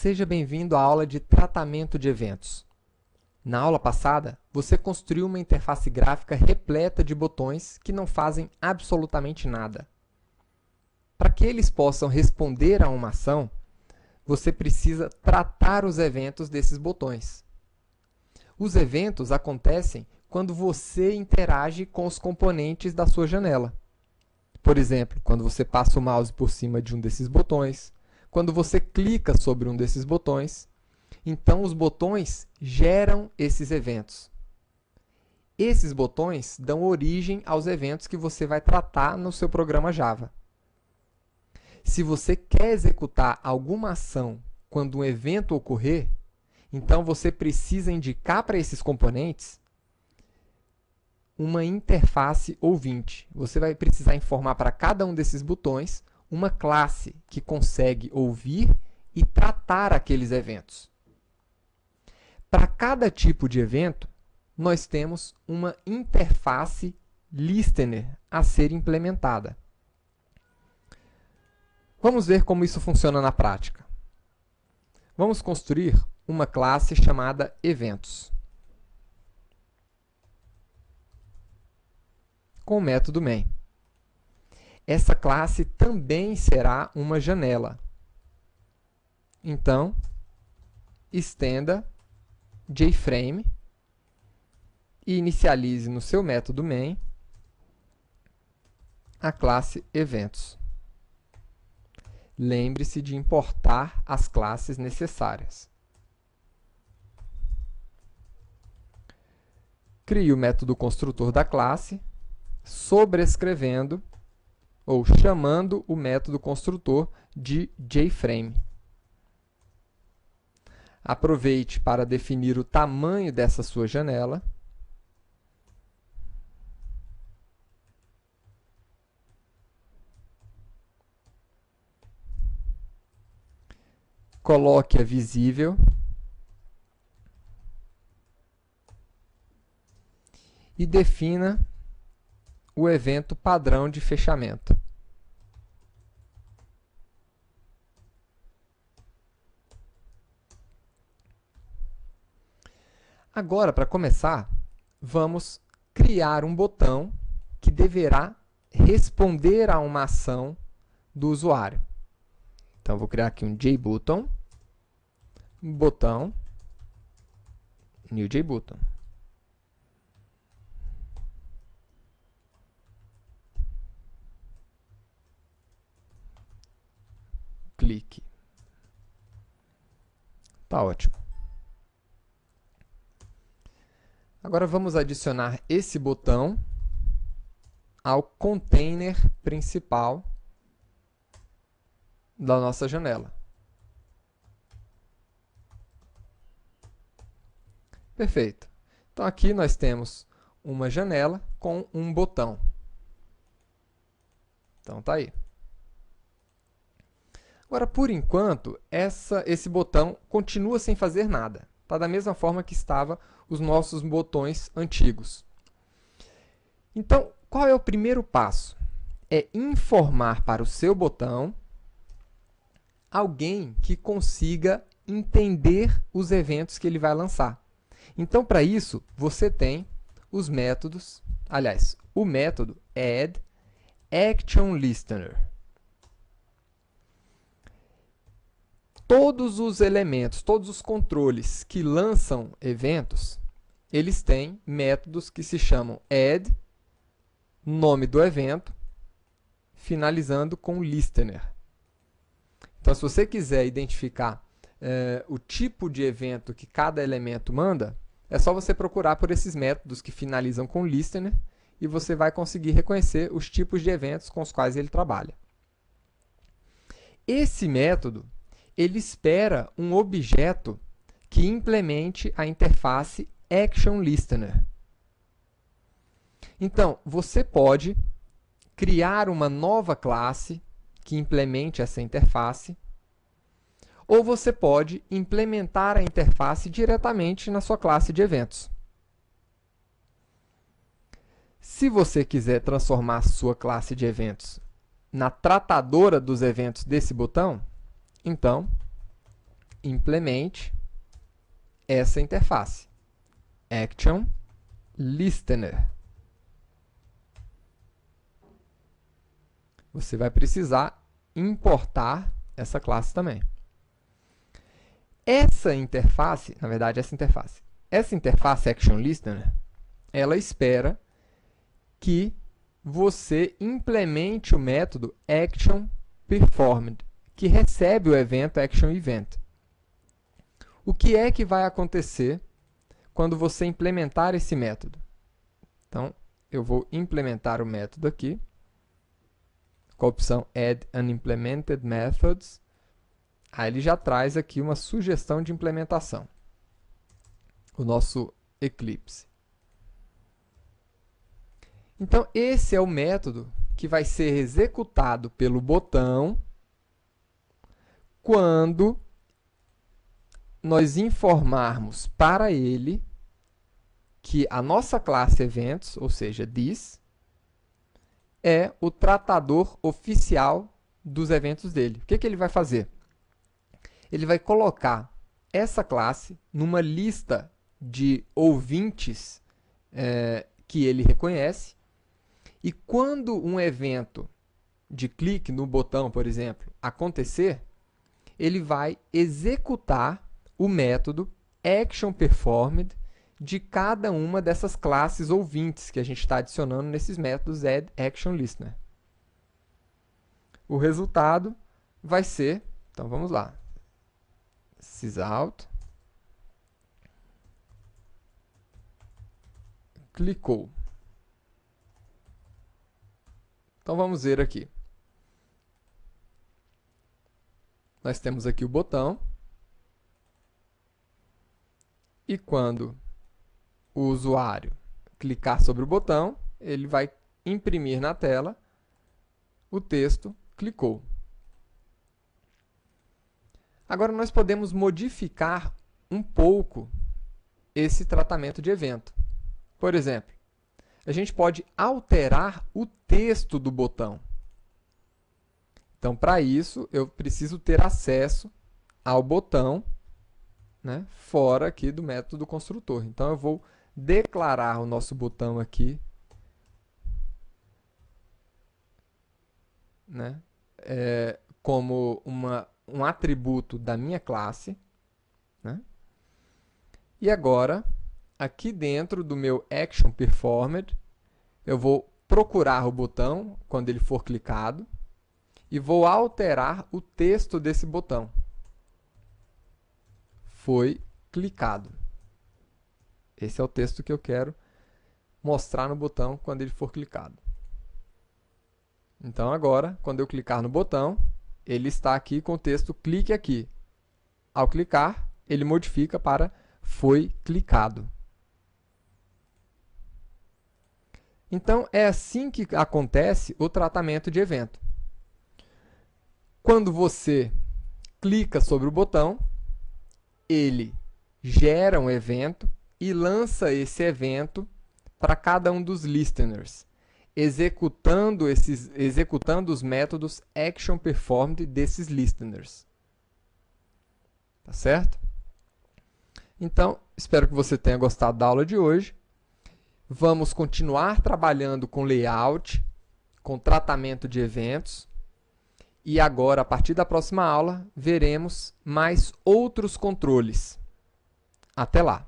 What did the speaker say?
Seja bem-vindo à aula de tratamento de eventos. Na aula passada, você construiu uma interface gráfica repleta de botões que não fazem absolutamente nada. Para que eles possam responder a uma ação, você precisa tratar os eventos desses botões. Os eventos acontecem quando você interage com os componentes da sua janela. Por exemplo, quando você passa o mouse por cima de um desses botões, quando você clica sobre um desses botões, então os botões geram esses eventos. Esses botões dão origem aos eventos que você vai tratar no seu programa Java. Se você quer executar alguma ação quando um evento ocorrer, então você precisa indicar para esses componentes uma interface ouvinte. Você vai precisar informar para cada um desses botões uma classe que consegue ouvir e tratar aqueles eventos. Para cada tipo de evento, nós temos uma interface listener a ser implementada. Vamos ver como isso funciona na prática. Vamos construir uma classe chamada eventos, com o método main. Essa classe também será uma janela. Então, estenda JFrame e inicialize no seu método main a classe eventos. Lembre-se de importar as classes necessárias. Crie o método construtor da classe, sobrescrevendo ou chamando o método construtor de JFrame. Aproveite para definir o tamanho dessa sua janela. Coloque-a visível. E defina o evento padrão de fechamento. Agora, para começar, vamos criar um botão que deverá responder a uma ação do usuário. Então, vou criar aqui um JButton, botão, new JButton. Clique. Tá ótimo. Agora vamos adicionar esse botão ao container principal da nossa janela. Perfeito. Então aqui nós temos uma janela com um botão. Então tá aí. Agora, por enquanto, esse botão continua sem fazer nada. Está da mesma forma que estava os nossos botões antigos. Então, qual é o primeiro passo? É informar para o seu botão alguém que consiga entender os eventos que ele vai lançar. Então, para isso, você tem os métodos, aliás, o método addActionListener. Todos os elementos, todos os controles que lançam eventos, eles têm métodos que se chamam add, nome do evento, finalizando com listener. Então, se você quiser identificar o tipo de evento que cada elemento manda, é só você procurar por esses métodos que finalizam com listener e você vai conseguir reconhecer os tipos de eventos com os quais ele trabalha. Esse método ele espera um objeto que implemente a interface ActionListener. Então, você pode criar uma nova classe que implemente essa interface, ou você pode implementar a interface diretamente na sua classe de eventos. Se você quiser transformar a sua classe de eventos na tratadora dos eventos desse botão, então implemente essa interface, Action Listener. Você vai precisar importar essa classe também. Essa interface Action Listener, ela espera que você implemente o método Action Performed, que recebe o evento Action Event. O que é que vai acontecer quando você implementar esse método? Então, eu vou implementar o método aqui, com a opção Add Unimplemented Methods. Aí ele já traz aqui uma sugestão de implementação, o nosso Eclipse. Então, esse é o método que vai ser executado pelo botão quando nós informarmos para ele que a nossa classe Eventos, ou seja, this, é o tratador oficial dos eventos dele. O que ele vai fazer? Ele vai colocar essa classe numa lista de ouvintes que ele reconhece, e quando um evento de clique no botão, por exemplo, acontecer, ele vai executar o método ActionPerformed de cada uma dessas classes ouvintes que a gente está adicionando nesses métodos AddActionListener. O resultado vai ser, então vamos lá, sysout, clicou. Então vamos ver aqui. Nós temos aqui o botão, e quando o usuário clicar sobre o botão, ele vai imprimir na tela o texto clicou. Agora nós podemos modificar um pouco esse tratamento de evento. Por exemplo, a gente pode alterar o texto do botão. Então, para isso, eu preciso ter acesso ao botão, né, fora aqui do método do construtor. Então, eu vou declarar o nosso botão aqui, né, como um atributo da minha classe, né? E agora, aqui dentro do meu ActionPerformed, eu vou procurar o botão quando ele for clicado e vou alterar o texto desse botão. Foi clicado. Esse é o texto que eu quero mostrar no botão quando ele for clicado. Então, agora, quando eu clicar no botão, ele está aqui com o texto clique aqui. Ao clicar, ele modifica para foi clicado. Então, é assim que acontece o tratamento de evento. Quando você clica sobre o botão, ele gera um evento e lança esse evento para cada um dos listeners, executando os métodos ActionPerformed desses listeners. Tá certo? Então, espero que você tenha gostado da aula de hoje. Vamos continuar trabalhando com layout, com tratamento de eventos. E agora, a partir da próxima aula, veremos mais outros controles. Até lá!